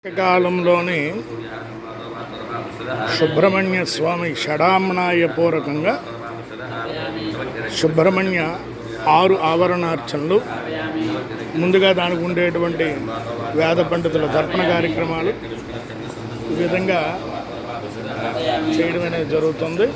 కాలంలోనే సుబ్రహ్మణ్య స్వామి షడామణాయ పూర్వకంగా సుబ్రహ్మణ్య 6 ఆవరణార్చనలు, ముందుగా దానికి ఉండేటువంటి వేద పండితుల తర్పణ కార్యక్రమాలు ఈ విధంగా చేయడం అనేది జరుగుతుంది.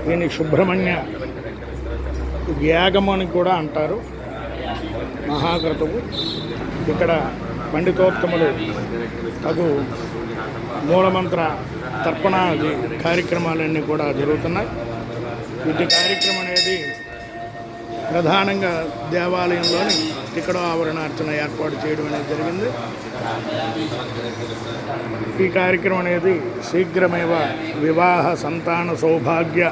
దీన్ని సుబ్రహ్మణ్య యాగం అని కూడా అంటారు, మహాక్రతువు. ఇక్కడ పండితోత్తములు తగు మూలమంత్ర తర్పణాది కార్యక్రమాలన్నీ కూడా జరుగుతున్నాయి. వీటి కార్యక్రమం అనేది ప్రధానంగా దేవాలయంలోని ఇక్కడ ఆవరణార్చన ఏర్పాటు చేయడం అనేది జరిగింది. ఈ కార్యక్రమం అనేది శీఘ్రమేవ వివాహ సంతాన సౌభాగ్య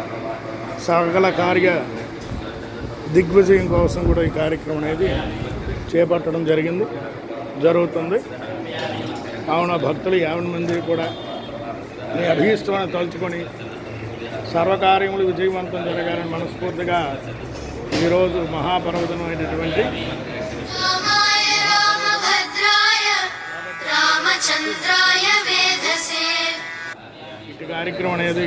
సకల కార్య దిగ్విజయం కోసం కూడా ఈ కార్యక్రమం అనేది చేపట్టడం జరుగుతుంది. కావున భక్తులు 50 మంది కూడా నీ అభీష్టాన్ని తలుచుకొని సర్వకార్యములు విజయవంతం జరగాలని మనస్ఫూర్తిగా ఈరోజు మహాపర్వతమైనటువంటి ఇటు కార్యక్రమం అనేది